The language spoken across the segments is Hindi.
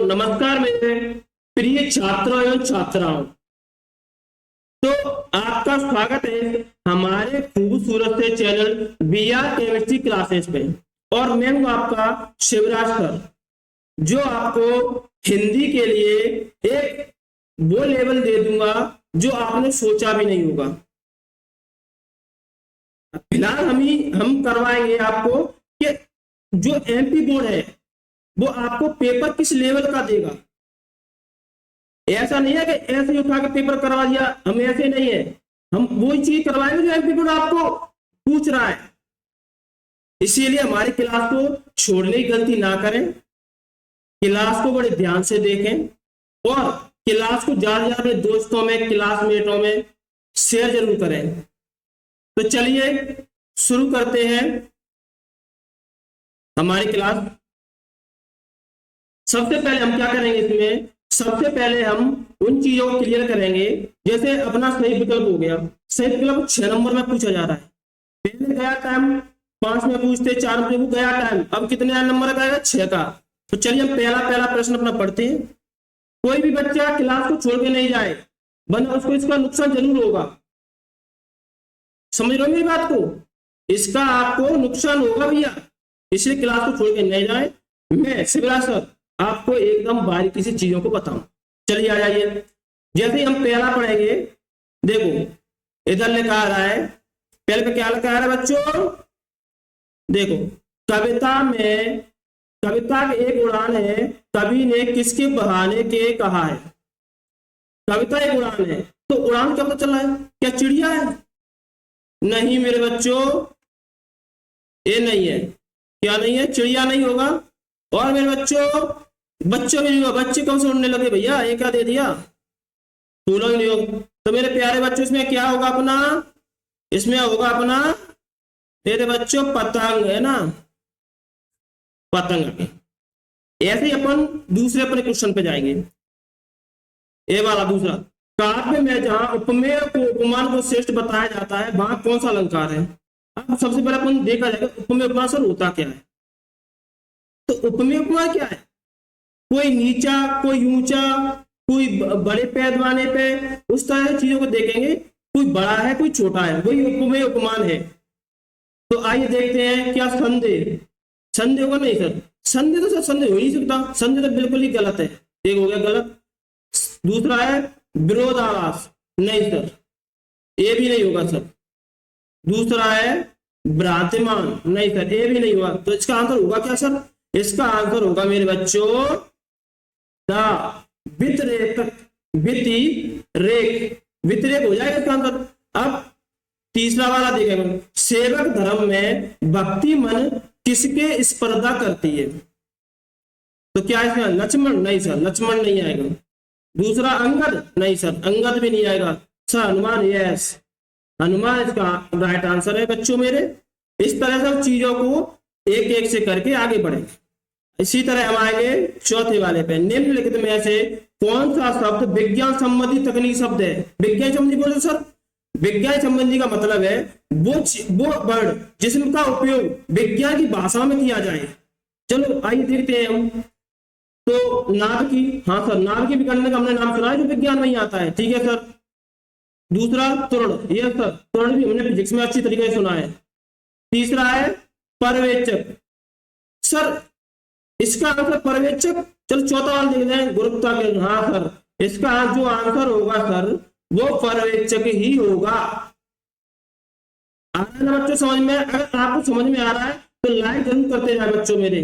नमस्कार मेरे प्रिय छात्रों एवं छात्राओं। तो आपका स्वागत है हमारे खूबसूरत से चैनल बीआर केमिस्ट्री क्लासेस पे। और मैं हूं आपका शिवराज सर, जो आपको हिंदी के लिए एक वो लेवल दे दूंगा जो आपने सोचा भी नहीं होगा। फिलहाल हम करवाएंगे आपको कि जो एमपी बोर्ड है वो आपको पेपर किस लेवल का देगा। ऐसा नहीं है कि ऐसे ही उठा के पेपर करवा दिया, हम ऐसे नहीं है, हम वही चीज करवाएंगे जो एमपी बोर्ड आपको पूछ रहा है। इसीलिए हमारी क्लास को छोड़ने की गलती ना करें, क्लास को बड़े ध्यान से देखें और क्लास को ज्यादा ज्यादा अपने दोस्तों में, क्लासमेटों में शेयर जरूर करें। तो चलिए शुरू करते हैं हमारी क्लास। सबसे पहले हम क्या करेंगे, इसमें सबसे पहले हम उन चीजों को क्लियर करेंगे। जैसे अपना सही विकल्प हो गया, सही विकल्प 6 नंबर में पूछा जा रहा है। पहले गया टाइम 5 में पूछते, 4 में वो गया टाइम, अब कितने नंबर का आएगा, 6 का। तो चलिए हम पहला प्रश्न अपना पढ़ते हैं। कोई भी बच्चा क्लास को छोड़ के नहीं जाए, वरना उसको इसका नुकसान जरूर होगा। समझ रहे हो मेरी बात को, इसका आपको नुकसान होगा भैया, इसलिए क्लास को छोड़ के नहीं जाए। मैं शिवराज सर आपको एकदम बारीकी से चीजों को बताऊं। चलिए आ जाइए। जैसे ही हम पहला पढ़ेंगे, देखो इधर लिखा आ रहा है, पहले पे क्या लिखा आ रहा है बच्चों, देखो कविता की एक उड़ान है, कवि ने किसके बहाने के कहा है। कविता एक उड़ान है, तो उड़ान क्या पता चला है, क्या चिड़िया है? नहीं मेरे बच्चों, ये नहीं है। क्या नहीं है? चिड़िया नहीं होगा। और मेरे बच्चों भी नहीं होगा, बच्चे कब से उड़ने लगे भैया, ये क्या दे दिया, फूलों भी नहीं होगा। तो मेरे प्यारे बच्चों इसमें क्या होगा अपना, इसमें होगा अपना मेरे बच्चों पतंग, है ना, पतंग। ऐसे ही अपन दूसरे अपने क्वेश्चन पे जाएंगे। ये वाला दूसरा, काव्य में जहां उपमेय को उपमान को श्रेष्ठ बताया जाता है, वहां कौन सा अलंकार है। अब सबसे पहले अपन देखा जाएगा उपमेय उपमा सर होता क्या है। तो उपमेय उपमा क्या है, कोई नीचा, कोई ऊंचा, कोई बड़े पैमाने पे, उस तरह की चीजों को देखेंगे। कोई बड़ा है, कोई छोटा है, वही उपमेय उपमान है। तो आइए देखते हैं, क्या संदेह, संदेह होगा? नहीं सर, संदेह तो सर संदेह हो ही सकता, संदेह तो बिल्कुल ही गलत है, एक हो गया गलत। दूसरा है विरोधाभास, नहीं सर, ये भी नहीं होगा सर। दूसरा है भ्रांतिमान, नहीं सर, ये भी नहीं होगा। तो इसका आंसर होगा क्या सर, इसका आंसर होगा मेरे बच्चों व्यतिरेक, व्यतिरेक हो जाएगा इसका आंसर। अब तीसरा वाला देखेंगे, सेवक धर्म में भक्ति मन किसके स्पर्धा करती है। तो क्या इसका लक्ष्मण, नहीं सर, लक्ष्मण नहीं आएगा। दूसरा अंगद, नहीं सर, अंगद भी नहीं आएगा। सर हनुमान, यस, हनुमान इसका राइट आंसर है बच्चों मेरे। इस तरह से चीजों को एक एक से करके आगे बढ़ेंगे। इसी तरह हम आएंगे चौथे वाले पे, निम्नलिखित में से कौन सा शब्द विज्ञान संबंधी तकनीकी शब्द है। विज्ञान संबंधी बोलो सर, विज्ञान संबंधी का मतलब है वो वर्ड जिसका उपयोग विज्ञान की भाषा में किया जाए। चलो आइए देखते हैं हम। तो नाभिकी, हाँ सर, नाभिकी विकर्ण का हमने नाम सुना है जो विज्ञान में ही आता है, ठीक है सर। दूसरा त्वरण, यस सर, त्वरण भी हमने फिजिक्स में अच्छी तरीके से सुना है। तीसरा है पर्यवेक्षक, सर इसका आंसर पर्यवेक्षक। चलो चौथा वाला देख लें, गुरुत्वाकर्षण, हाँ सर, इसका जो आंसर होगा सर वो पर्यवेक्षक ही होगा। आ रहा है ना बच्चों समझ में? अगर आपको समझ में आ रहा है तो लाइक जरूर करते जाए बच्चों मेरे,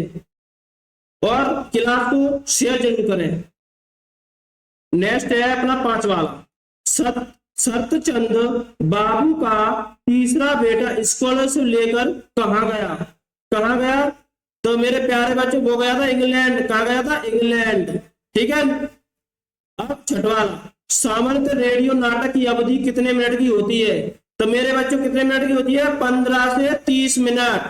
और क्लास को शेयर जरूर करें। नेक्स्ट है अपना 5 वाला, सत्यचंद बाबू का तीसरा बेटा स्कॉलरशिप लेकर कहाँ गया। तो मेरे प्यारे बच्चों वो गया था इंग्लैंड। कहाँ गया था? इंग्लैंड, ठीक है। अब छठवां, सामान्य रेडियो नाटक की अवधि कितने मिनट की होती है। तो मेरे बच्चों कितने मिनट की होती है? 15 से 30 मिनट,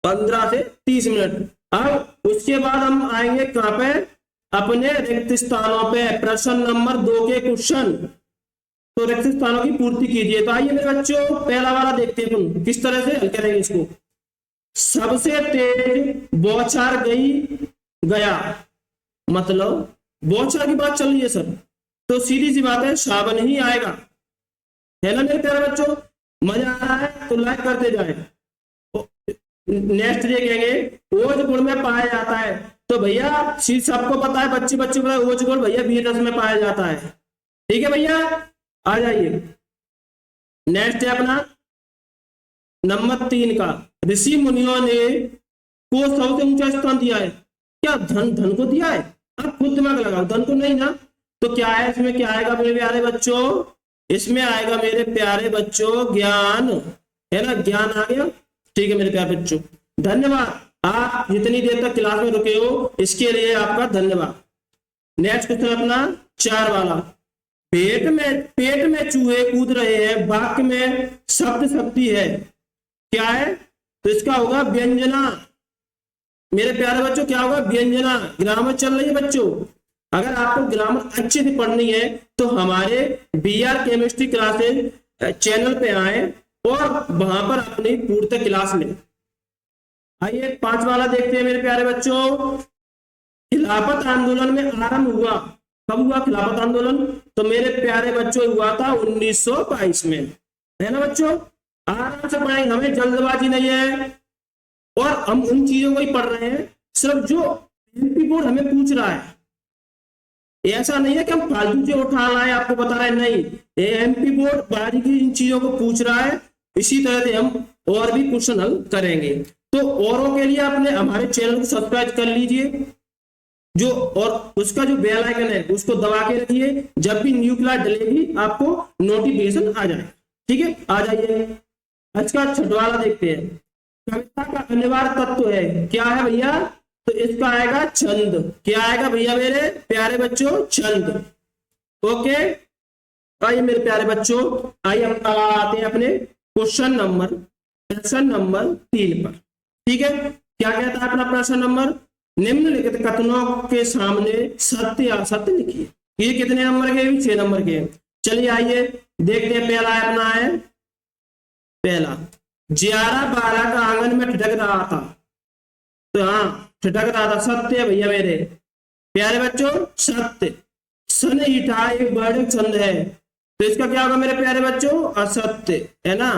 15 से 30 मिनट। अब उसके बाद हम आएंगे कहां पे, अपने रिक्त स्थानों पे, प्रश्न नंबर 2 के क्वेश्चन। तो रिक्त स्थानों की पूर्ति कीजिए। तो आइए मेरे बच्चों पहला वाला देखते हैं किस तरह से हल करेंगे इसको। सबसे तेज बौछार गया मतलब बहुत साल की बात चल रही है सर, तो सीधी सी बात है सावन ही आएगा, है ना मेरे प्यारे बच्चों। मजा आ रहा है तो लाइक करते जाए। नेक्स्ट ये कहेंगे ओज गुण में पाया जाता है, तो भैया सबको पता है, बच्चे बच्चे को ओज गुण भैया बीर रस में पाया जाता है। ठीक है भैया, आ जाइए। नेक्स्ट है अपना नंबर 3 का, ऋषि मुनियों ने को सबसे ऊंचा स्थान दिया है। क्या धन, धन को दिया है? आप खुद दिमाग लगाओ, धन को नहीं ना। तो क्या है इसमें, क्या आएगा मेरे प्यारे बच्चों, इसमें आएगा मेरे प्यारे बच्चों ज्ञान, है ना, ज्ञान आ गया। ठीक है मेरे प्यारे बच्चों, धन्यवाद। आप जितनी देर तक क्लास में रुके हो इसके लिए आपका धन्यवाद। नेक्स्ट क्वेश्चन अपना 4 वाला, पेट में चूहे कूद रहे हैं, वाक्य में शब्द शक्ति है, क्या है? तो इसका होगा व्यंजना। मेरे प्यारे बच्चों क्या होगा? व्यंजना। ग्रामर चल रही है बच्चों, अगर आपको ग्रामर अच्छे से पढ़नी है तो हमारे BR केमिस्ट्री क्लासेज चैनल पे आए और वहां पर अपनी पूर्णतः क्लास लें। आइए 5 वाला देखते हैं मेरे प्यारे बच्चों। खिलाफत आंदोलन में आरंभ हुआ, कब हुआ खिलाफत आंदोलन? तो मेरे प्यारे बच्चों हुआ था 1922 में, है ना बच्चों। आराम से पढ़ेंगे, हमें जल्दबाजी नहीं है और हम उन चीजों को ही पढ़ रहे हैं सिर्फ जो MP बोर्ड हमें पूछ रहा है। ऐसा नहीं है कि हम फालतू से उठा लाए आपको बता रहे हैं, नहीं, MP बोर्ड बारीकी इन चीजों को पूछ रहा है, इसी तरह से हम और भी क्वेश्चन हल करेंगे। तो औरों के लिए आपने हमारे चैनल को सब्सक्राइब कर लीजिए, जो और उसका जो बेल आइकन है उसको दबा के रखिए, जब भी न्यू क्लास डलेगी आपको नोटिफिकेशन आ जाए। ठीक है, आ जाइए। आज का 6 वाला देखते हैं। कविता का अनिवार्य तत्व है, क्या है भैया? तो इसका आएगा छंद। क्या आएगा भैया मेरे प्यारे बच्चों? छंद। ओके, आइए मेरे प्यारे बच्चों, आइए हम आते हैं अपने क्वेश्चन नंबर 3 पर। ठीक है, क्या कहता है अपना प्रश्न नंबर? निम्नलिखित कथनों के सामने सत्य असत्य लिखिए। ये कितने नंबर के? 6 नंबर के। चलिए आइए देखते हैं। पहला अपना है, पहला, ज्यारा बालक आंगन में ठिठक रहा था। तो हाँ, ठिठक रहा था, सत्य है भैया मेरे प्यारे बच्चों, सत्य। सन ईटा एक वर्णिक छंद है, तो इसका क्या होगा मेरे प्यारे बच्चों? असत्य, है ना।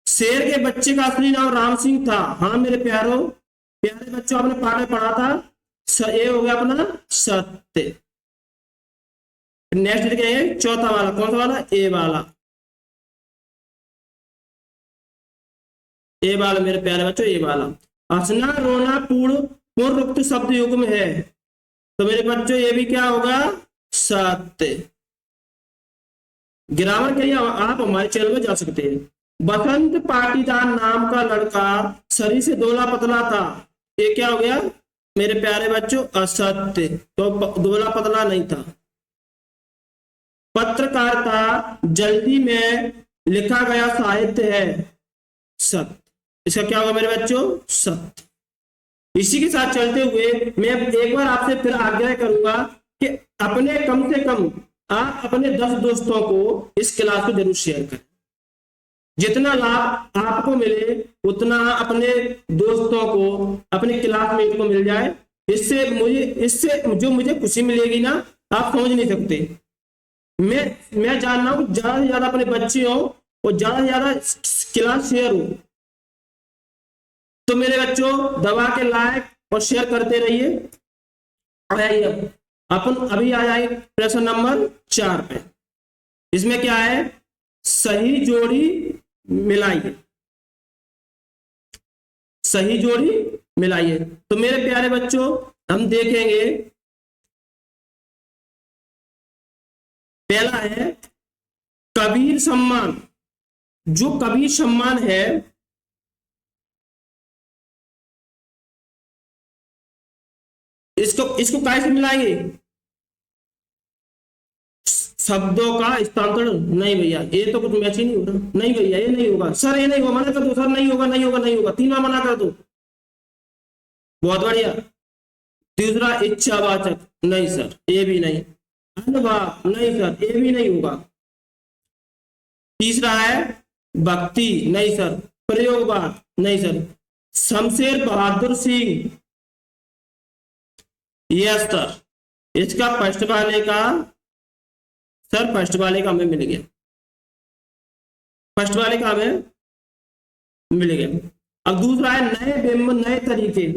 शेर के बच्चे का असली नाम राम सिंह था। हाँ मेरे प्यारे बच्चों, आपने पाठ में पढ़ा था। ये हो गया अपना सत्य। नेक्स्ट देखेंगे 4था वाला, कौन सा वाला? ए वाला। ए वाला मेरे प्यारे बच्चों, ए वाला। हंसना रोना पूर्वोक्त शब्द युग में है, तो मेरे बच्चों ये भी क्या होगा? सत्य। ग्रामर के लिए आप हमारे चैनल में जा सकते हैं। बसंत पाटीदार नाम का लड़का शरीर से दोला पतला था, ये क्या हो गया मेरे प्यारे बच्चों? असत्य। तो दोला पतला नहीं था। पत्रकारिता जल्दी में लिखा गया साहित्य है, सत्य। इसका क्या होगा मेरे बच्चों? सत्य। इसी के साथ चलते हुए मैं एक बार आपसे फिर आग्रह करूंगा कि अपने कम से कम आप अपने 10 दोस्तों को इस क्लास को जरूर शेयर करें। जितना लाभ आपको मिले उतना अपने दोस्तों को, अपने क्लासमेट को मिल जाए। इससे जो मुझे खुशी मिलेगी ना, आप समझ नहीं सकते। मैं जान रहा हूं ज्यादा से ज्यादा अपने बच्चे हो और ज्यादा से ज्यादा क्लास शेयर हो। तो मेरे बच्चों दबा के लाइक और शेयर करते रहिए। अपन अभी आ जाए प्रश्न नंबर 4 पे। इसमें क्या है? सही जोड़ी मिलाइए, सही जोड़ी मिलाइए। तो मेरे प्यारे बच्चों हम देखेंगे, पहला है कबीर सम्मान। जो कबीर सम्मान है, इसको कैसे मिलाएंगे? शब्दों का स्थानांतरण नहीं भैया, ये तो कुछ मैच ही नहीं हो रहा। नहीं भैया ये नहीं होगा सर, ये नहीं होगा, मना कर दो सर, नहीं होगा नहीं होगा नहीं होगा, 3 बार मना कर दो। बहुत बढ़िया। तीसरा इच्छावाचक, नहीं सर ये भी नहीं। अनुभाव, नहीं सर ये भी नहीं होगा। तीसरा है भक्ति, नहीं सर। प्रयोगवाद, नहीं sir. Shamsher Bahadur Singh, yes sir, इसका फर्स्ट वाले का, सर फर्स्ट वाले का हमें मिल गया, फर्स्ट वाले का हमें मिल गया। अब दूसरा है नए बिंब नए तरीके,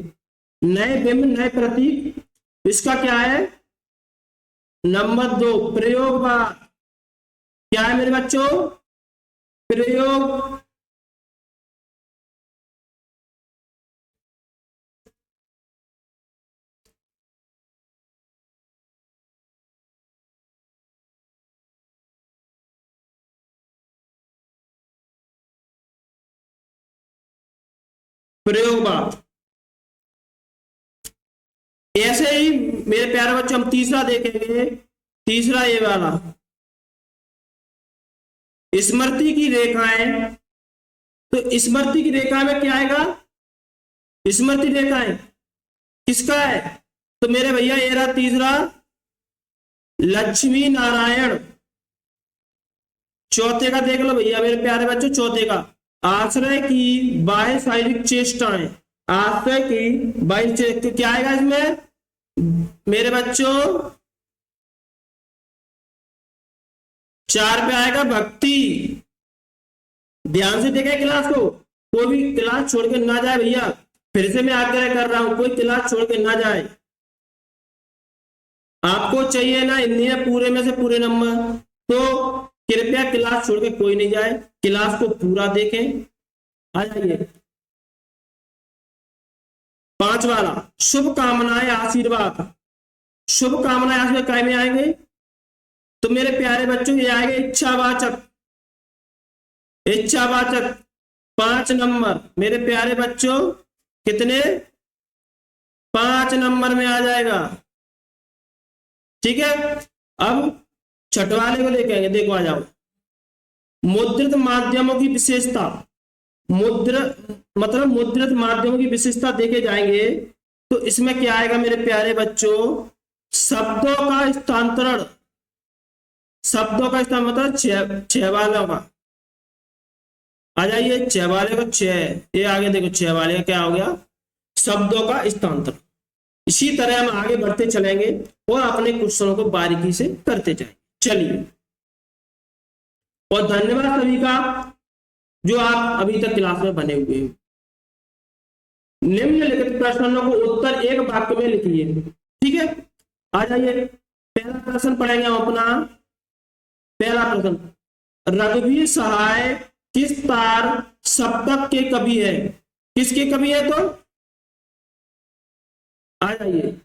नए बिंब नए प्रतीक, इसका क्या है? नंबर 2 प्रयोगवाद। क्या है मेरे बच्चों? प्रयोग, प्रयोगवाद। ऐसे ही मेरे प्यारे बच्चों हम तीसरा देखेंगे, तीसरा ये वाला स्मृति की रेखाएं। तो स्मृति की रेखा में क्या आएगा? स्मृति रेखाएं किसका है? तो मेरे भैया ये रहा तीसरा, लक्ष्मी नारायण। चौथे का देख लो भैया मेरे प्यारे बच्चों, चौथे का आश्रय की बाह्य शारीरिक चेष्टाएं, आश्रय की बाह्य क्या आएगा इसमें मेरे बच्चों? 4 पे आएगा भक्ति। ध्यान से देखें क्लास को, कोई भी क्लास छोड़ के ना जाए भैया, फिर से मैं आग्रह कर रहा हूं कोई क्लास छोड़ के ना जाए। आपको चाहिए ना हिंदी में पूरे में से पूरे नंबर, तो कृपया क्लास छोड़ के कोई नहीं जाए, क्लास को पूरा देखें। आ जाइए 5 वाला शुभ कामनाएं आशीर्वाद। शुभ कामनाएं आशीर्वाद काय में आएंगे? तो मेरे प्यारे बच्चों ये आएंगे इच्छावाचक। इच्छावाचक 5 नंबर मेरे प्यारे बच्चों, कितने? 5 नंबर में आ जाएगा। ठीक है, अब छठवाले को देखेंगे, देखो आ जाओ। मुद्रित माध्यमों की विशेषता, मतलब मुद्रित माध्यमों की विशेषता देखे जाएंगे। तो इसमें क्या आएगा मेरे प्यारे बच्चों? शब्दों का स्थानांतरण, शब्दों का स्थान मतलब 6 वालों का। आ जाइए 6 वाले को 6, ये आगे देखो 6 वाले का क्या हो गया? शब्दों का स्थानांतरण। इसी तरह हम आगे बढ़ते चलेंगे और अपने क्वेश्चनों को बारीकी से करते जाएंगे। चलिए, और धन्यवाद सभी का जो आप अभी तक क्लास में बने हुए हैं। निम्नलिखित प्रश्नों को उत्तर एक वाक्य में लिखिए। ठीक है, आ जाइए पहला प्रश्न पढ़ेंगे हम अपना। पहला प्रश्न, रघुवीर सहाय किस तार सप्तक के कवि है? किसके कवि है? तो आ जाइए,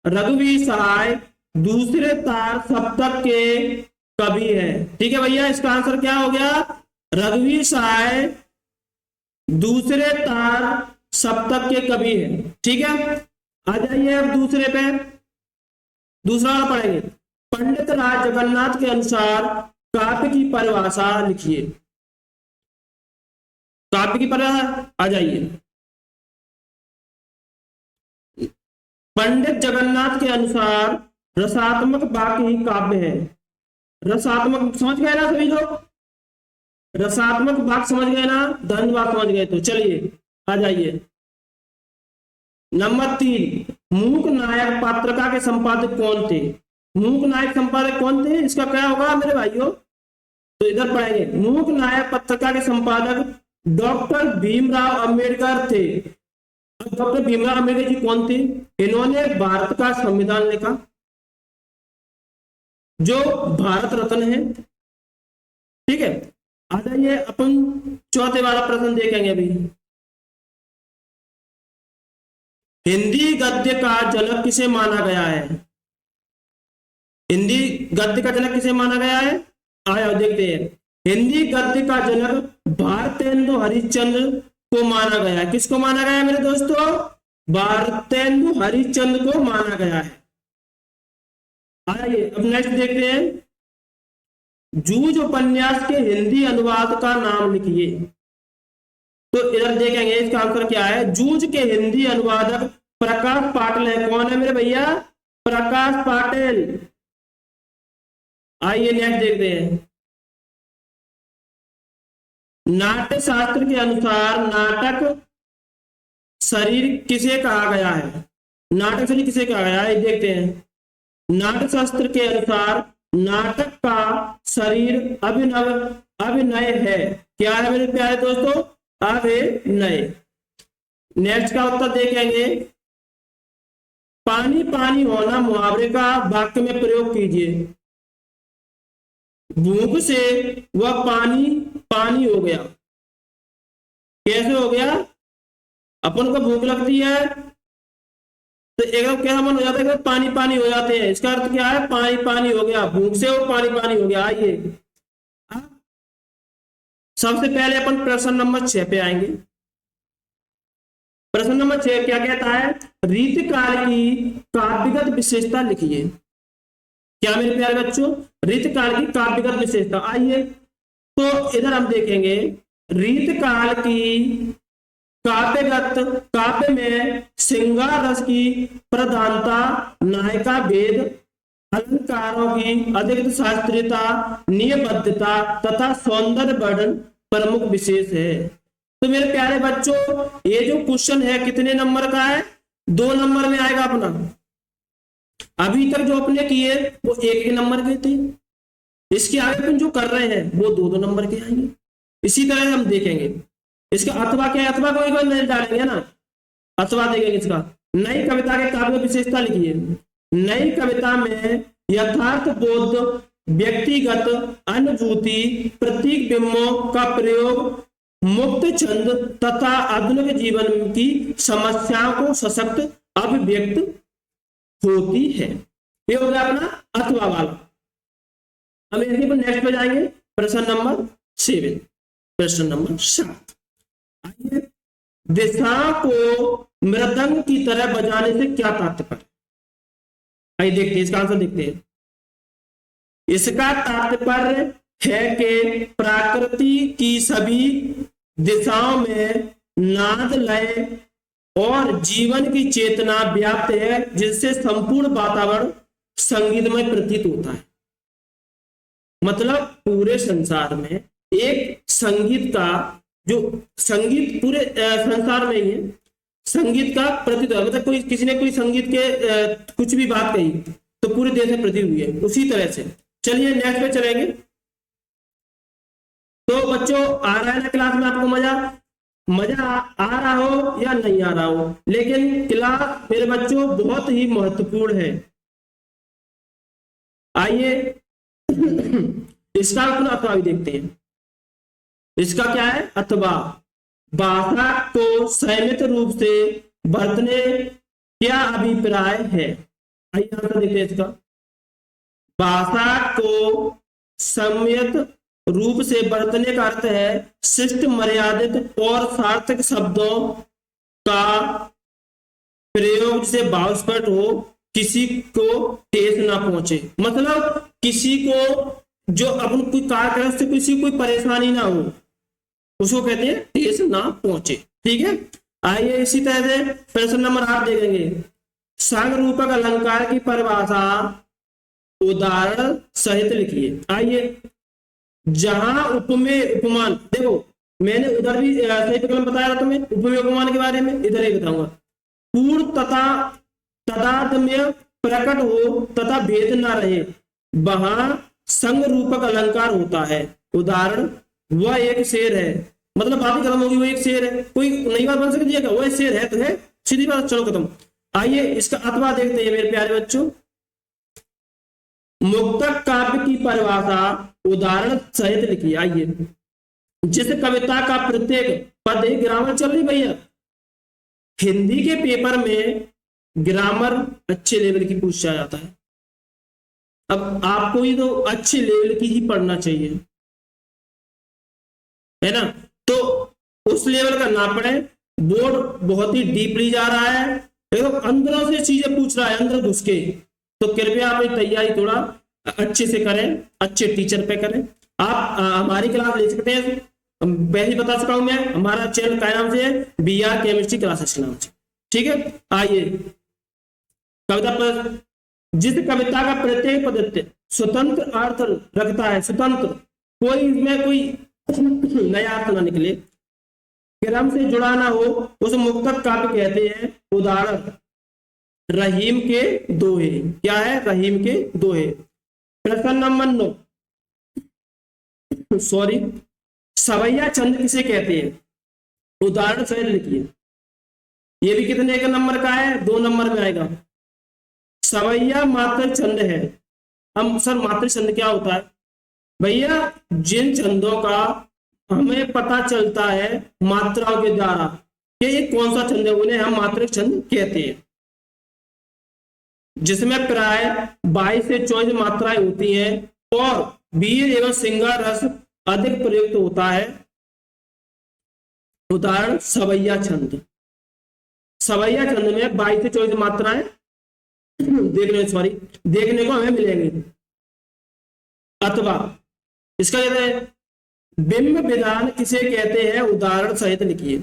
रघुवीर सहाय दूसरे तार सप्तक के कवि है। ठीक है भैया, इसका आंसर क्या हो गया? रघुवीर सहाय दूसरे तार सप्तक के कवि है। ठीक है, आ जाइए अब दूसरे पे, दूसरा वाला पढ़ेंगे। पंडित राज जगन्नाथ के अनुसार काव्य की परिभाषा लिखिए। काव्य की परिभाषा आ जाइए। पंडित जगन्नाथ के अनुसार रसात्मक वाक्य ही काव्य है। रसात्मक समझ गए ना सभी लोग? रसात्मक वाक्य समझ गए ना? धन्यवाद, समझ गए तो चलिए आ जाइए। नंबर 3, मूक नायक पत्रिका के संपादक कौन थे? मूक नायक संपादक कौन थे? इसका क्या होगा मेरे भाइयों? तो इधर पढ़ेंगे। मूक नायक पत्रिका के संपादक डॉक्टर भीमराव अंबेडकर थे। डॉक्टर भीमराव अंबेडकर जी कौन थे? इन्होंने भारत का संविधान लिखा, जो भारत रत्न है। ठीक है, आ जाइए अपन चौथे वाला प्रश्न देखेंगे अभी। हिंदी गद्य का जनक किसे माना गया है? हिंदी गद्य का जनक किसे माना गया है? आया देखते हैं। हिंदी गद्य का जनक भारतेंदु हरिश्चंद्र को माना गया है। किसको माना गया है मेरे दोस्तों? भारतेंदु हरिश्चंद्र को माना गया है। आइए अब नेक्स्ट देखते हैं। जूझ उपन्यास के हिंदी अनुवाद का नाम लिखिए। तो इधर देखेंगे इसका आंसर क्या है। जूझ के हिंदी अनुवादक प्रकाश पाटिल है। कौन है मेरे भैया? प्रकाश पाटिल। आइए नेक्स्ट देखते हैं। नाट्य शास्त्र के अनुसार नाटक शरीर किसे कहा गया है? नाटक शैली किसे कहा गया है, देखते हैं। नाट्य शास्त्र के अनुसार नाटक का शरीर अभिनव अभिनय है। क्या है मेरे प्यारे दोस्तों, अभिनय। नेक्स्ट का उत्तर देखेंगे, पानी पानी होना मुहावरे का वाक्य में प्रयोग कीजिए। भूख से वह पानी पानी हो गया। कैसे हो गया, अपन को भूख लगती है तो एकदम क्या मन हो जाता है, पानी पानी हो जाते हैं। इसका अर्थ क्या है, पानी पानी हो गया, भूख से वो पानी पानी हो गया। आइए सबसे पहले अपन प्रश्न नंबर 6 पे आएंगे। प्रश्न नंबर 6 क्या कहता है, रीतिकाल की काव्यगत विशेषता लिखिए। क्या मेरे प्यारे बच्चों, रीतिकाल की काव्यगत विशेषता। आइए तो इधर हम देखेंगे, रीतिकाल की काव्यगत, काव्य में श्रृंगार रस की प्रधानता, नायिका भेद, अलंकारों की अधिक शास्त्रीयता, नियमबद्धता तथा सौंदर्य वर्णन प्रमुख विशेष है। तो मेरे प्यारे बच्चों, ये जो क्वेश्चन है कितने नंबर का है, 2 नंबर में आएगा अपना। अभी तक जो अपने किए वो 1 नंबर के थे, इसके आगे अपन जो कर रहे हैं वो 2 नंबर के आएंगे। इसी तरह हम देखेंगे इसका अथवा क्या है, अथवा को एक बार नजर डालेंगे ना, अथवा देखेंगे इसका। नई कविता के काव्य विशेषता लिखिए। नई कविता में यथार्थ बोध, व्यक्तिगत अनुभूति, प्रतीक बिंबों का प्रयोग, मुक्त छंद तथा आधुनिक जीवन की समस्याओं को सशक्त अभिव्यक्त होती है। ये हो गया अपना अथवा वाला। अब इसके नेक्स्ट पे जाएंगे, प्रश्न नंबर 7। प्रश्न नंबर 7, आइए, दिशा को मृदंग की तरह बजाने से क्या तात्पर्य। आइए देखते हैं इसका आंसर, देखते हैं। इसका तात्पर्य है कि प्रकृति की सभी दिशाओं में नाद, लय और जीवन की चेतना व्याप्त है, जिससे संपूर्ण वातावरण संगीतमय प्रतीत होता है। मतलब पूरे संसार में एक संगीत का, जो संगीत पूरे संसार में ही है, संगीत का प्रतीत है। मतलब कोई किसी ने कोई संगीत के कुछ भी बात कही तो पूरे देश में प्रतीत हुई है, उसी तरह से। चलिए नेक्स्ट पे चलेंगे। तो बच्चों, आ रहा है ना क्लास में आपको मजा आ रहा हो या नहीं आ रहा हो, लेकिन क्लास मेरे बच्चों बहुत ही महत्वपूर्ण है। आइए इसका अपना अथवा भी देखते हैं। इसका क्या है, अथवा। भाषा को संयमित रूप से बरतने क्या अभिप्राय है। आइए आंसर देखते हैं इसका। भाषा को संयमित रूप से बरतने का अर्थ है शिष्ट, मर्यादित और सार्थक शब्दों का प्रयोग जिसे भावस्फुट हो, किसी को ठेस ना पहुंचे। मतलब किसी को जो अपन कोई कार्य करे उससे किसी को कोई परेशानी ना हो, उसको कहते हैं ठेस ना पहुंचे। ठीक है, आइए इसी तरह से प्रश्न नंबर 8 देखेंगे। संग रूपक अलंकार की परिभाषा उदाहरण सहित लिखिए। आइए, जहां उपमेय उपमान, देखो मैंने उधर भी सही प्रकरण बताया था तुम्हें उपमेय उपमान के बारे में, इधर ही बताऊंगा। पूर्ण तथा तदात्म्य प्रकट हो तथा भेद ना रहे, वहां संग रूपक अलंकार होता है। उदाहरण, वह एक शेर है। मतलब बात ही खत्म होगी, वो एक शेर है, कोई नई बात बन सकती है क्या, वह शेर है तो है, सीधी बात, चलो खत्म। आइए इसका अथवा देखते हैं मेरे प्यारे बच्चों। मुक्तक काव्य की परिभाषा उदाहरण सहित लिखिए। आइए, जिस कविता का प्रत्येक पद, ग्रामर चल रही भैया, हिंदी के पेपर में ग्रामर अच्छे लेवल की पूछा जाता है। अब आपको ही तो अच्छे लेवल की ही पढ़ना चाहिए, है ना। तो उस लेवल का ना पढ़े, बोर्ड बहुत ही डीपली जा रहा है, देखो अंदरों से चीजें पूछ रहा है, अंदर घुस के। तो कृपया अपनी तैयारी थोड़ा अच्छे से करें, अच्छे टीचर पे करें। आप हमारी क्लास ले सकते हैं, पहले बता चुका हूं मैं, हमारा चैनल का नाम से है BR केमिस्ट्री क्लासेस के नाम से। ठीक है, आइए कविता पर, जिस कविता का प्रत्येक पद स्वतंत्र अर्थ रखता है, स्वतंत्र, कोई इसमें कोई नया अर्थ ना निकले, क्रम से जुड़ा ना हो, उस मुक्तक काव्य कहते हैं। उदाहरण, रहीम के दोहे। क्या है? रहीम के दोहे। प्रश्न नंबर 9, सॉरी, सवैया छंद किसे कहते हैं? उदाहरण सहित लिखिए। ये भी कितने का नंबर का है? 2 नंबर में आएगा। सवैया मात्र छंद है। हम सर मात्र छंद क्या होता है? भैया जिन छंदों का हमें पता चलता है मात्राओं के द्वारा कि ये कौन सा छंद है, उन्हें हम मात्रक छंद कहते हैं। जिसमें प्राय 22 से 24 मात्राएं होती हैं और वीर एवं श्रृंगार रस अधिक प्रयुक्त होता है। उदाहरण सवैया छंद। सवैया छंद में 22 से 24 मात्राएं देखने को हमें मिलेंगी। अथवा इसका कहते हैं बिंब विधान किसे कहते हैं? उदाहरण सहित लिखिए।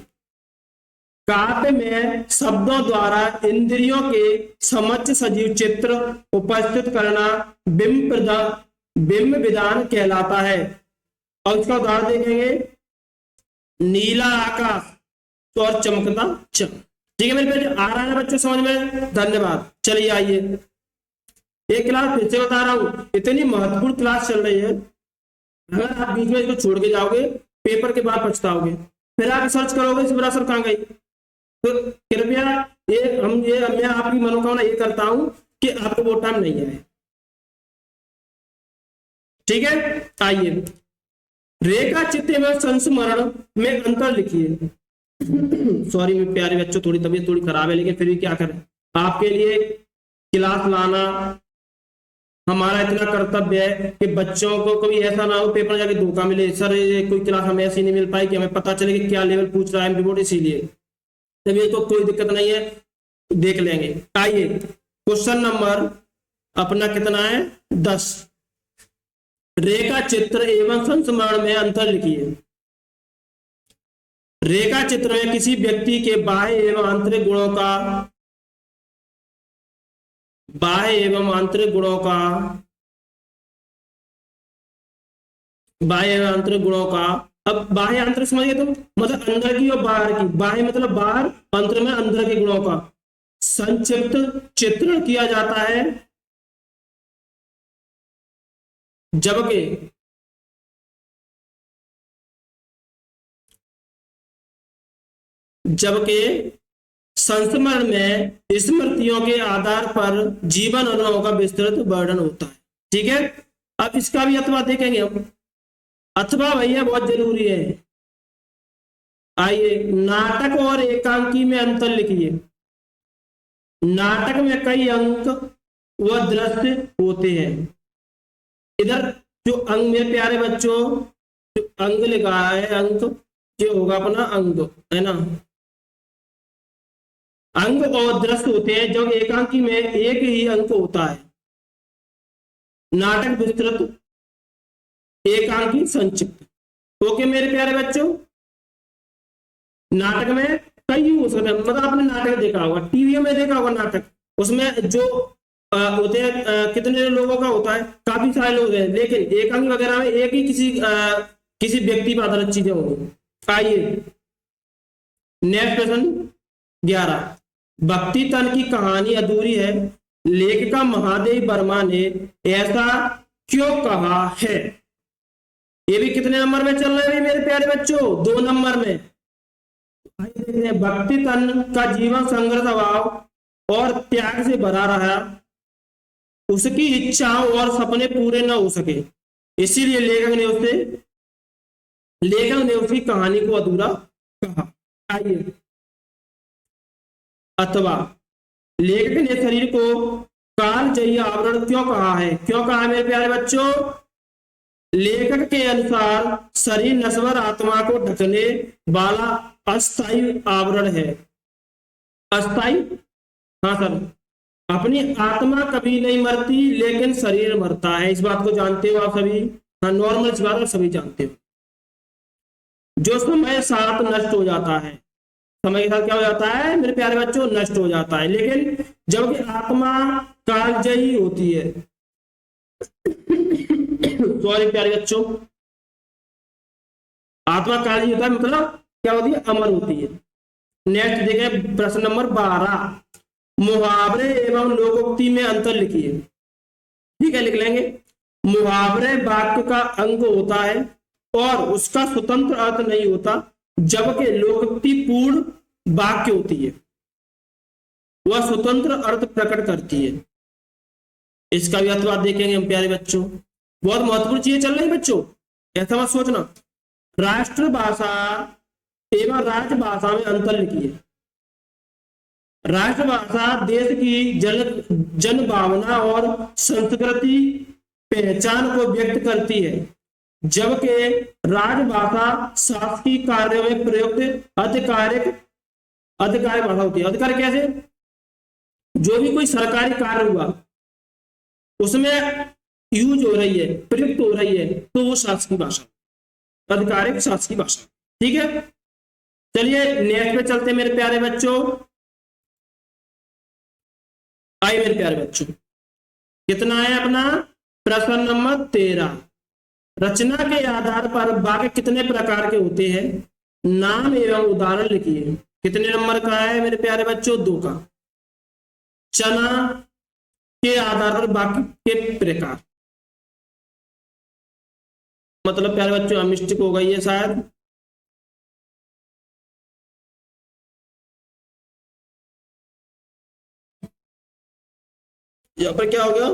काव्य में शब्दों द्वारा इंद्रियों के समक्ष सजीव चित्र उपस्थित करना बिंब विधान कहलाता है। और इसका उदाहरण देखेंगे, नीला आकाश और चमकता चंद्र। ठीक है मेरे पेज आ रहा है बच्चों समझ में? धन्यवाद। चलिए आइए, एक क्लास फिर से बता रहा हूं, इतनी महत्वपूर्ण क्लास चल रही है, अगर आप बीच में इसको छोड़ के जाओगे पेपर के बाद पछताओगे। फिर आप सर्च करोगे शिवराज सर कहाँ गई। तो कृपया मैं आपकी मनोकामना ये करता हूं कि आपको वो टाइम नहीं है। ठीक है, आइए रेखा चित्र में संस्मरण में अंतर लिखिए। सॉरी मेरे प्यारे बच्चों, थोड़ी तबीयत थोड़ी खराब है, लेकिन फिर भी क्या करें, आपके लिए क्लास लाना हमारा इतना कर्तव्य है कि बच्चों को कभी ऐसा ना हो पेपर जाके धोखा मिले, सर कोई क्लास हमें ऐसी नहीं मिल पाई कि हमें पता चले कि क्या लेवल पूछ रहा है एमपी बोर्ड। इसीलिए तभी तो कोई दिक्कत नहीं है, देख लेंगे। आइए क्वेश्चन नंबर अपना कितना है? 10। रेखा चित्र एवं संस्मरण में अंतर लिखिए। रेखा चित्र में किसी व्यक्ति के बाह्य एवं आंतरिक गुणों का अब बाह्य आंतरिक समझिए तो मतलब अंदर की और बाहर की। बाह्य मतलब बाहर, अंतर में अंदर के गुणों का संक्षिप्त चित्रण किया जाता है, जबकि संस्मरण में स्मृतियों के आधार पर जीवन अनुभव का विस्तृत वर्णन होता है। ठीक है, अब इसका भी अथवा देखेंगे हम। अथवा भैया बहुत जरूरी है। आइए नाटक और एकांकी में अंतर लिखिए। नाटक में कई अंक व दृश्य होते हैं। इधर जो अंग, मेरे प्यारे बच्चों, जो अंग लिखा है, अंक जो होगा अपना अंग है ना, अंग और दृश्य होते हैं। जब एकांकी में एक ही अंक होता है। नाटक विस्तृत, एकांकी संक्षिप्त। ओके मेरे प्यारे बच्चों, नाटक में कई हो सकते हैं, मतलब आपने नाटक देखा होगा, टीवी में देखा होगा नाटक, उसमें जो होते हैं कितने लोगों का होता है, काफी सारे लोग हैं, लेकिन एकांकी वगैरह में एक ही किसी व्यक्ति पर आधारित चीजें होंगी। आइए नेक्स्ट प्रश्न 11। भक्ति तन की कहानी अधूरी है, लेखिका महादेवी वर्मा ने ऐसा क्यों कहा है? ये भी कितने नंबर में चल रहा है मेरे प्यारे बच्चों? 2 नंबर में। भक्ति तन का जीवन संघर्ष अभाव और त्याग से भरा रहा, उसकी इच्छाओं और सपने पूरे न हो सके, इसीलिए लेखक ने उसकी कहानी को अधूरा कहा। आइए, अथवा लेखक ने शरीर को कालजयी आवरण क्यों कहा है? क्यों कहा है मेरे प्यारे बच्चों? लेखक के अनुसार शरीर नश्वर आत्मा को ढकने वाला अस्थायी आवरण है। अस्थायी? हाँ सर, अपनी आत्मा कभी नहीं मरती, लेकिन शरीर मरता है। इस बात को जानते हो आप सभी? हाँ, नॉर्मल इस बात को सभी जानते हो। जो समय साथ नष्ट हो जाता है, समय के साथ क्या हो जाता है मेरे प्यारे बच्चों? नष्ट हो जाता है। लेकिन जबकि आत्मा कालजयी होती है। सॉरी प्यारे बच्चों, आत्मा कालजयी होता है मतलब क्या होती है? अमर होती है। नेक्स्ट देखें प्रश्न नंबर 12। मुहावरे एवं लोकोक्ति में अंतर लिखिए। ठीक है, लिख लेंगे। मुहावरे वाक्य का अंग होता है और उसका स्वतंत्र अर्थ नहीं होता, जबकि लोकोक्ति पूर्ण वाक्य होती है, वह स्वतंत्र अर्थ प्रकट करती है। इसका भी अर्थवाद देखेंगे हम प्यारे बच्चों। बहुत महत्वपूर्ण चीजें चल रही बच्चों, ऐसा मत सोचना। राष्ट्रभाषा एवं राजभाषा में अंतर लिखिए। राष्ट्रभाषा देश की जन भावना और संस्कृति पहचान को व्यक्त करती है, जबकि राजभाषा शासकीय कार्यों में प्रयुक्त आधिकारिक भाषा होती है। आधिकारिक कैसे? जो भी कोई सरकारी कार्य हुआ उसमें यूज हो रही है, प्रयुक्त हो रही है, तो वो शासकीय भाषा, आधिकारिक शासकीय भाषा। ठीक है, चलिए नेक्स्ट पे चलते हैं मेरे प्यारे बच्चों। आइए मेरे प्यारे बच्चों, कितना है अपना प्रश्न नंबर 13। रचना के आधार पर वाक्य कितने प्रकार के होते हैं? नाम एवं उदाहरण लिखिए। कितने नंबर का है मेरे प्यारे बच्चों? 2 का। चना के आधार पर वाक्य के प्रकार, मतलब प्यारे बच्चों मिस्टेक हो गई है शायद। यहाँ पर क्या हो गया?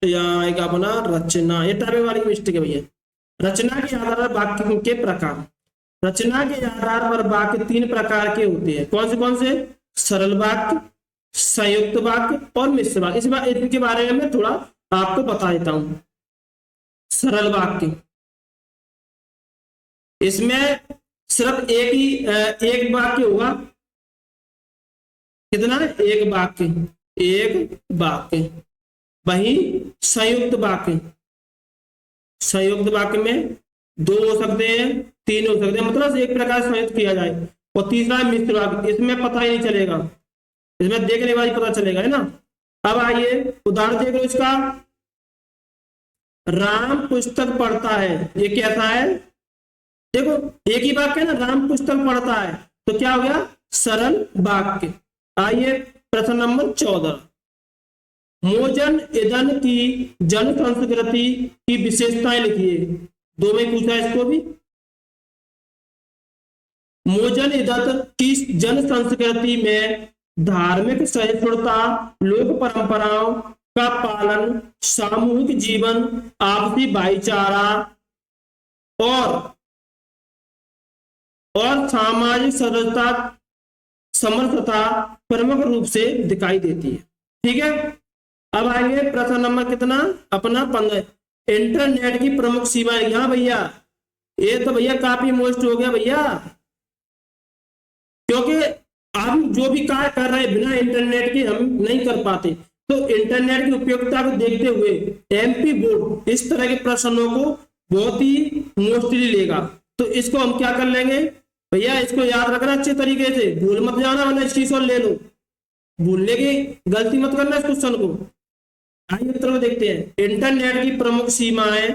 यहाँ एक अपना रचना, ये टाइपिंग वाली मिस्टेक है भैया। रचना के आधार पर वाक्य के प्रकार। रचना के आधार पर वाक्य 3 प्रकार के होते हैं। कौन से? सरल वाक्य, संयुक्त वाक्य और मिश्र वाक्य। इनके बारे में मैं थोड़ा आपको बता देता हूं। सरल वाक्य, इसमें सिर्फ एक वाक्य होगा। कितना? एक वाक्य। वही संयुक्त वाक्य में 2 हो सकते हैं, 3 हो सकते हैं, मतलब एक प्रकार संयुक्त किया जाए। और तीसरा है मिश्र वाक्य, इसमें पता ही नहीं चलेगा, इसमें देखने वाली पता चलेगा, है ना। अब आइए उदाहरण देख लो इसका। राम पुस्तक पढ़ता है, ये कैसा है? देखो एक ही वाक्य है ना, राम पुस्तक पढ़ता है, तो क्या हो गया? सरल वाक्य। आइए प्रश्न नंबर 14। मोजन ईदन की जन संस्कृति की विशेषताएं लिखिए। 2 में पूछा इसको भी। मोजन ईदन की जन संस्कृति में धार्मिक सहिष्णुता, लोक परंपराओं का पालन, सामूहिक जीवन, आपसी भाईचारा और सामाजिक समरसता प्रमुख रूप से दिखाई देती है। ठीक है, अब आएंगे प्रश्न नंबर कितना? अपना 15। इंटरनेट की प्रमुख सीमाएं। यहाँ भैया ये तो भैया काफी मोस्ट हो गया भैया, क्योंकि हम जो भी कार्य कर रहे हैं बिना इंटरनेट के हम नहीं कर पाते। तो इंटरनेट की उपयोगिता को देखते हुए एमपी बोर्ड इस तरह के प्रश्नों को बहुत ही मोस्टली लेगा। तो इसको हम क्या कर लेंगे भैया, इसको याद रखना अच्छे तरीके से, भूल मत जाना, वरना स्क्रीनशॉट ले लो, भूलने की गलती मत करना इस क्वेश्चन को। आइए उत्तर को देखते हैं। इंटरनेट की प्रमुख सीमाएं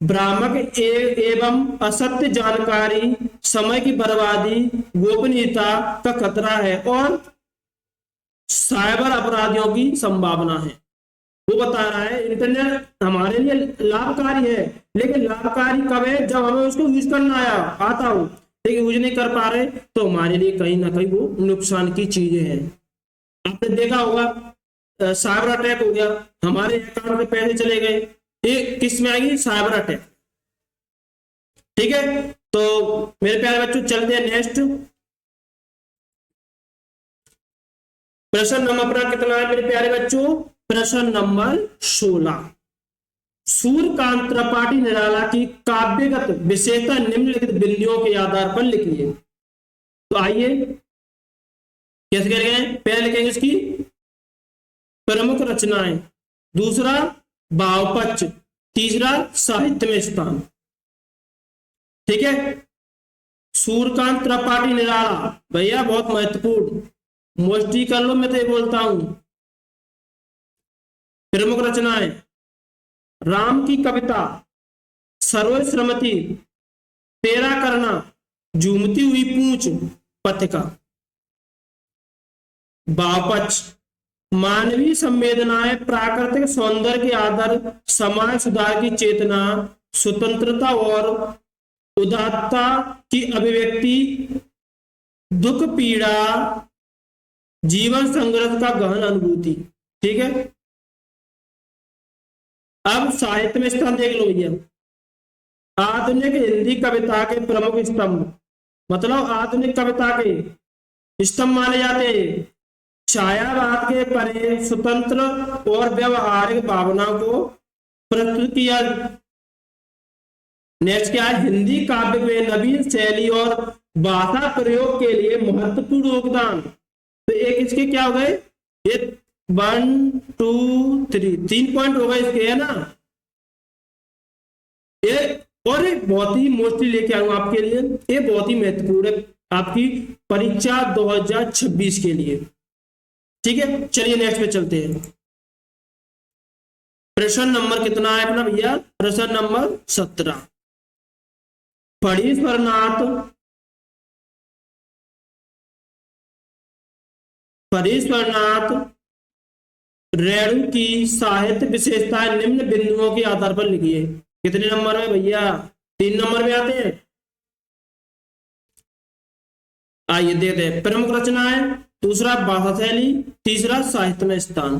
भ्रामक एवं असत्य जानकारी, समय की बर्बादी, गोपनीयता का खतरा है और साइबर अपराधियों की संभावना है। वो बता रहा है इंटरनेट हमारे लिए लाभकारी है, लेकिन लाभकारी कब है? जब हमें उसको यूज करना आता हो, लेकिन यूज नहीं कर पा रहे तो हमारे लिए कहीं ना कहीं वो नुकसान की चीजें हैं। आपने देखा होगा साइबर अटैक हो गया, हमारे अकाउंट में पैसे चले गए, ये किस में आएगी? Cyber attack. ठीक है, तो मेरे प्यारे बच्चों चलते हैं नेक्स्ट प्रश्न नंबर अपना कितना है मेरे प्यारे बच्चों? प्रश्न नंबर 16। सूर्यकांत त्रिपाठी निराला की काव्यगत विशेषता निम्नलिखित बिंदुओं के आधार पर लिखिए। तो आइए कैसे करेंगे? पहले लिखेंगे इसकी प्रमुख रचनाएं, दूसरा भावपक्ष, तीसरा साहित्य में स्थान। ठीक है, सूर्यकांत त्रिपाठी निराला भैया बहुत महत्वपूर्ण, मोस्टली कर लो, मैं तो ये बोलता हूं। प्रमुख रचनाएं राम की कविता, सरोज श्रीमती, तेरा करना, झूमती हुई पूंछ, पथिका। बापच मानवीय संवेदनाएं प्राकृतिक सौंदर्य के आदर, समाज सुधार की चेतना, स्वतंत्रता और उदात्तता की अभिव्यक्ति, दुख पीड़ा, जीवन संघर्ष का गहन अनुभूति। ठीक है, अब साहित्य में स्थान देख लो भैया। आधुनिक हिंदी कविता के प्रमुख स्तंभ, मतलब आधुनिक कविता के स्तंभ माने जाते हैं छायावाद के परे स्वतंत्र और व्यवहारिक भावना को प्रस्तुत किया। नेक्स्ट क्या है, हिंदी काव्य में नवीन शैली और भाषा प्रयोग के लिए महत्वपूर्ण योगदान। तो एक इसके क्या हो गए, ये 1 2 3 3 पॉइंट हो गए इसके, है ना। ये और एक बहुत ही मोस्टली लेके आऊंगा आपके लिए, ये बहुत ही महत्वपूर्ण है आपकी परीक्षा 2026 के लिए। ठीक है, चलिए नेक्स्ट पे चलते हैं। प्रश्न नंबर कितना है अपना भैया, प्रश्न नंबर 17। फणीश्वरनाथ रेणु की साहित्य विशेषताएं निम्न बिंदुओं के आधार पर लिखिए। कितने नंबर में भैया, 3 नंबर में आते हैं। आइए देखते हैं। प्रमुख रचनाएं, दूसरा भाषा शैली, तीसरा साहित्य में स्थान।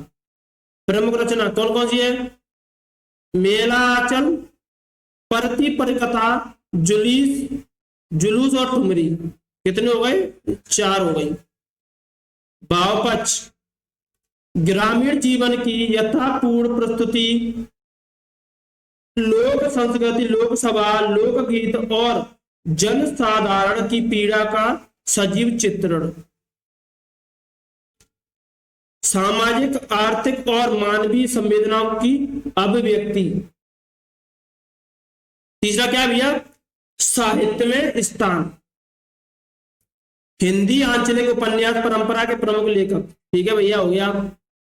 प्रमुख रचना कौन कौन सी है, मेलाचल, परती परिकथा, जुलूस और ठुमरी। कितने हो गए, 4 हो गई। भावपक्ष, ग्रामीण जीवन की यथापूर्ण प्रस्तुति, लोक संस्कृति, लोकसभा, लोकगीत और जनसाधारण की पीड़ा का सजीव चित्रण। सामाजिक, आर्थिक और मानवीय संवेदनाओं की अभिव्यक्ति। तीसरा क्या भैया, साहित्य में स्थान। हिंदी आंचलिक उपन्यास परंपरा के प्रमुख लेखक। ठीक है भैया, हो गया।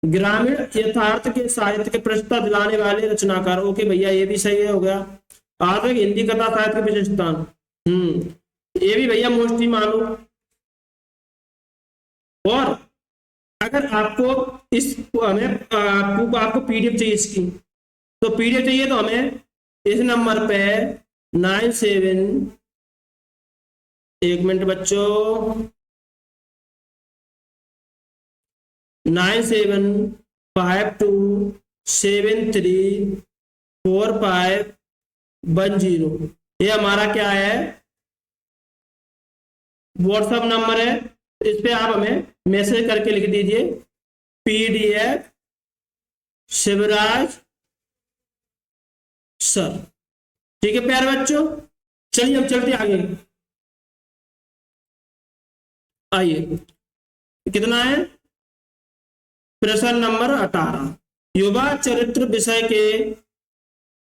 ग्रामीण यथार्थ के साहित्य के प्रस्तुता दिलाने वाले रचनाकार। ओके भैया, ये भी सही है, हो गया। आधुनिक हिंदी कथा साहित्य के विशेष स्थान, ये भी भैया मोस्टली मानो। और अगर आपको इस हमें आपको पीडीएफ चाहिए इसकी, तो पीडीएफ चाहिए तो हमें इस नंबर पे 97, एक मिनट बच्चों, 9752734510। ये हमारा क्या है, व्हाट्सएप नंबर है। इस पे आप हमें मैसेज करके लिख दीजिए पीडीएफ शिवराज सर। ठीक है प्यारे बच्चों, चलिए अब चलते आगे। आइए, कितना है, प्रश्न नंबर 18। युवा चरित्र विषय के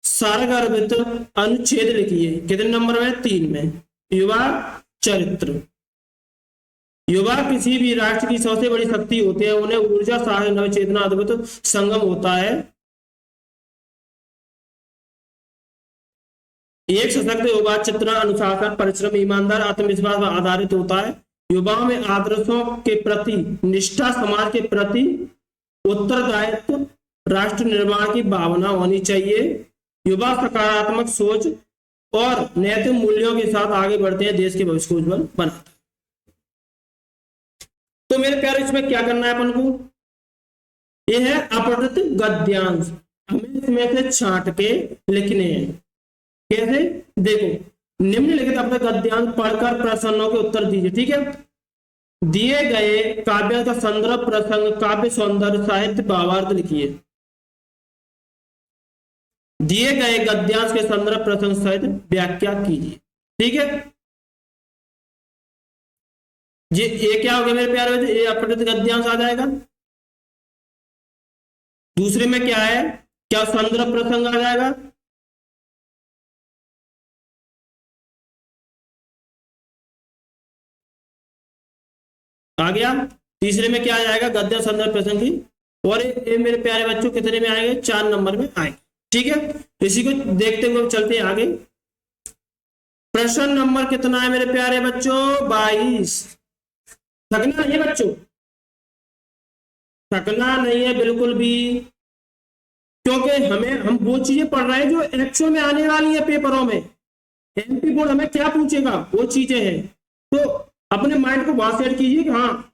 सारगर्भित अनुच्छेद लिखिए। कितने नंबर में, 3 में। युवा चरित्र। युवा किसी भी राष्ट्र की सबसे बड़ी शक्ति होते हैं। उन्हें ऊर्जा, साहस, नवचेतना, अद्भुत संगम होता है। एक सशक्त युवा चित्र अनुशासन, परिश्रम, ईमानदार, आत्मविश्वास पर आधारित होता है। युवाओं में आदर्शों के प्रति निष्ठा, समाज के प्रति उत्तरदायित्व, राष्ट्र निर्माण की भावना होनी चाहिए। युवा सकारात्मक सोच और नैतिक मूल्यों के साथ आगे बढ़ते हैं, देश के भविष्य को उज्जवल बनाते हैं। तो मेरे प्यारे, इसमें क्या करना है अपन को, यह है अपठित गद्यांश। हमें इसमें से छांट के लिखने हैं। कैसे, देखो, निम्नलिखित अपने गद्यांश पढ़कर प्रश्नों के उत्तर दीजिए। ठीक है, दिए गए काव्य का संदर्भ, प्रसंग, काव्य सौंदर्य, साहित्य भावार्थ लिखिए। दिए गए गद्यांश के संदर्भ, प्रसंग, साहित्य व्याख्या कीजिए। ठीक है जी, ये क्या हो गया मेरे प्यारे बच्चे, ये अपठित गद्यांश आ जाएगा। दूसरे में क्या है, क्या संदर्भ प्रसंग आ जाएगा। आ गया। तीसरे में क्या आ जाएगा, गद्य, संदर्भ, प्रसंग की। और ये मेरे प्यारे बच्चों कितने में आएंगे, 4 नंबर में आएंगे। ठीक है, इसी को देखते हुए चलते हैं आगे। प्रश्न नंबर कितना है मेरे प्यारे बच्चों, 22। थकना नहीं है बच्चों, थकना नहीं है बिल्कुल भी, क्योंकि हम वो चीजें पढ़ रहे हैं जो एक्चुअल में आने वाली है पेपरों में। एमपी बोर्ड हमें क्या पूछेगा वो चीजें हैं, तो अपने माइंड को वहां सेट कीजिए कि हाँ,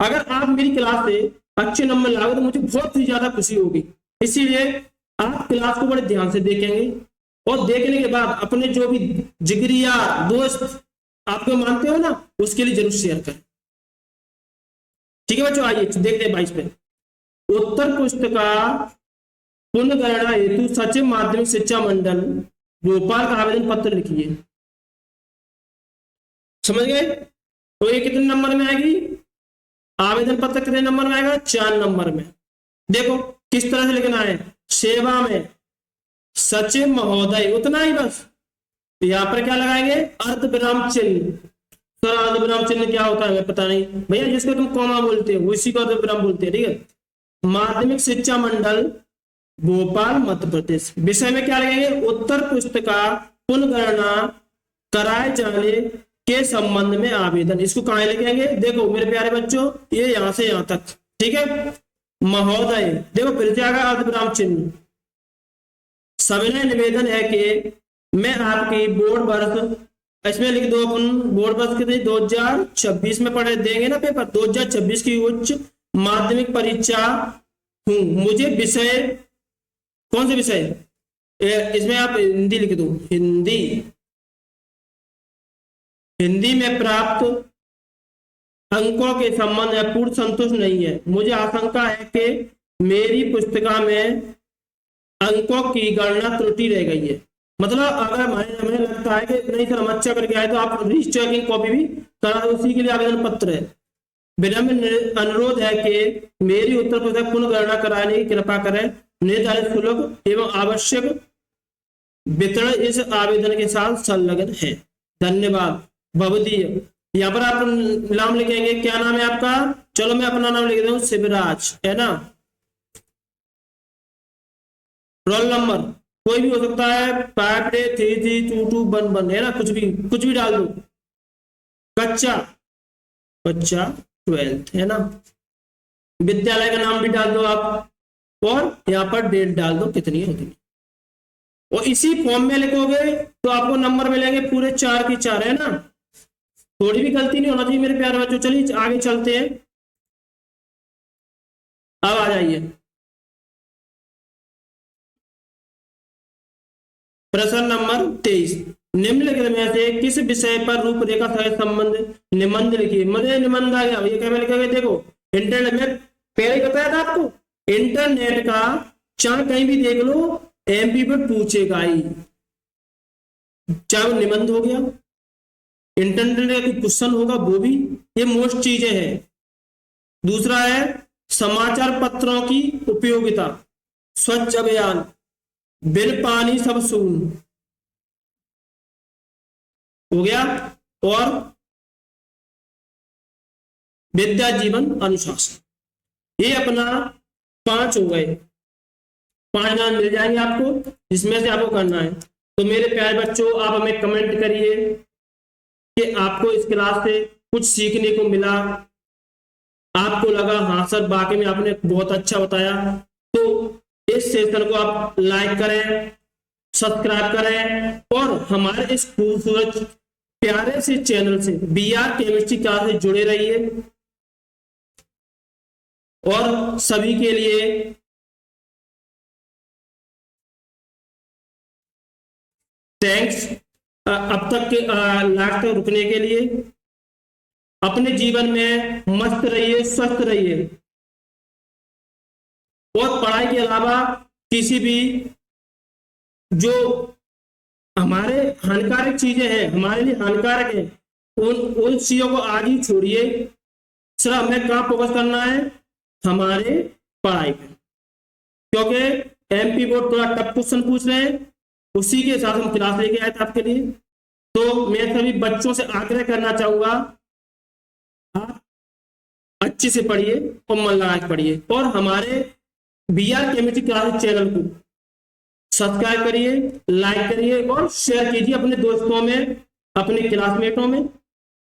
अगर आप मेरी क्लास से अच्छे नंबर लाओगे तो मुझे बहुत ही ज्यादा खुशी होगी। इसीलिए आप क्लास को बड़े ध्यान से देखेंगे और देखने के बाद अपने जो भी जिगरिया दोस्त आपको मानते हो ना, उसके लिए जरूर शेयर करें। ठीक है बच्चों, आइए देखते हैं 22 पे। उत्तर पुस्तिका पुनर्गणना हेतु सचिव माध्यमिक शिक्षा मंडल भोपाल का आवेदन पत्र लिखिए। समझ गए? तो ये कितने नंबर में आएगी? आवेदन पत्र कितने नंबर में आएगा? 4 नंबर में। देखो किस तरह से लिखना है, सेवा में सचिव महोदय, उतना ही बस। यहां पर क्या लगाएंगे? अर्ध विराम चिन्ह। सर अर्ध विराम चिन्ह क्या होता है पता नहीं भैया, जिसको तुम कॉमा बोलते हो उसी को अर्ध विराम बोलते हैं। ठीक है। माध्यमिक शिक्षा मंडल भोपाल मध्य प्रदेश। विषय में क्या लगेंगे? उत्तर पुस्तिका पुनर्गणना कराए जाने के संबंध में आवेदन। इसको कहां लिखेंगे? देखो मेरे प्यारे बच्चों, ये यहां से यहां तक। ठीक है। महोदय, देखो फिर से आएगा अर्धविराम चिन्ह। सविनय निवेदन है कि मैं आपकी बोर्ड वर्ष, इसमें लिख दो अपन बोर्ड वर्ष कितने 2026 में पढ़े देंगे ना पेपर, 2026 की उच्च माध्यमिक परीक्षा हूं। मुझे विषय, कौन से विषय? इसमें आप हिंदी लिख दो, हिंदी में प्राप्त अंकों के संबंध में पूर्ण संतुष्ट नहीं है। मुझे आशंका है कि मेरी पुस्तिका में अंकों की गणना त्रुटि रह गई है। मतलब अगर हमें लगता है कि नहीं सर हम अच्छा करके आए तो आप रीचेकिंग कॉपी भी करा दो, उसी के लिए आवेदन पत्र है। विनम्र अनुरोध है कि मेरी उत्तर पुस्तिका पुनः गणना कराने की कृपा करें। निर्धारित शुल्क एवं आवश्यक वितरण इस आवेदन के साथ संलग्न है। धन्यवाद। भवदीय, यहाँ पर आप नाम लिखेंगे, क्या नाम है आपका? चलो मैं अपना नाम लिख दूं, शिवराज, है ना। रोल नंबर कोई भी हो सकता है, 5833221 है ना, कुछ भी डाल दो। बच्चा 12th है ना। विद्यालय का नाम भी डाल दो आप, और यहाँ पर डेट डाल दो कितनी होगी, और इसी फॉर्म में लिखोगे तो आपको नंबर मिलेंगे पूरे 4 की 4, है ना। थोड़ी भी गलती नहीं होना चाहिए मेरे प्यारे बच्चों। चलिए आगे चलते हैं। अब आ जाइए प्रश्न नंबर 23। निम्नलिखित में से किस विषय पर रूपरेखा सहित संबंध निबंध लिखिए। मुझे निबंध आ गया, ये क्या लिखोगे? देखो इंटरनेट में पहले ही बताया था आपको, इंटरनेट का चाहे कहीं भी देख लो एमपी पर पूछेगा ही, चाहे वो निबंध हो गया, इंटरनेट का क्वेश्चन होगा वो भी, ये मोस्ट चीजें हैं। दूसरा है समाचार पत्रों की उपयोगिता, स्वच्छ अभियान, बिन पानी सब शून्य हो गया, और विद्या जीवन अनुशासन। ये अपना 5 हो गए। 5 नाम मिल जाएंगे आपको, जिसमें से आपको करना है। तो मेरे प्यारे बच्चों, आप हमें कमेंट करिए कि आपको इस क्लास से कुछ सीखने को मिला, आपको लगा हाँ सर वाकई में आपने बहुत अच्छा बताया, तो इस सेशन को आप लाइक करें, सब्सक्राइब करें, और हमारे इस खूबसूरत प्यारे से चैनल से BR केमिस्ट्री क्लास से जुड़े रहिए। और सभी के लिए थैंक्स, अब तक के लास्ट तक रुकने के लिए। अपने जीवन में मस्त रहिए, स्वस्थ रहिए, और पढ़ाई के अलावा किसी भी जो हमारे हानिकारक चीजें हैं, हमारे लिए हानिकारक है, उन चीजों को आज ही छोड़िए। सिर्फ हमें कहाँ फोकस करना है? हमारे पढ़ाई पे, क्योंकि एमपी बोर्ड थोड़ा टफ क्वेश्चन पूछ रहे हैं, उसी के हिसाब से हम क्लास लेके आए थे आपके लिए। तो मैं सभी बच्चों से आग्रह करना चाहूंगा, आप अच्छे से पढ़िए और मन लगा के पढ़िए, और हमारे BR केमिस्ट्री क्लासेस चैनल को सब्सक्राइब करिए, लाइक करिए और शेयर कीजिए अपने दोस्तों में, अपने क्लासमेटों में,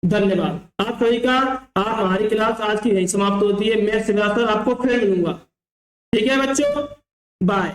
धन्यवाद आप सभी का। आप हमारी क्लास आज की यही समाप्त होती है। मैं शिवराज सर आपको फिर मिलूंगा। ठीक है बच्चों, बाय।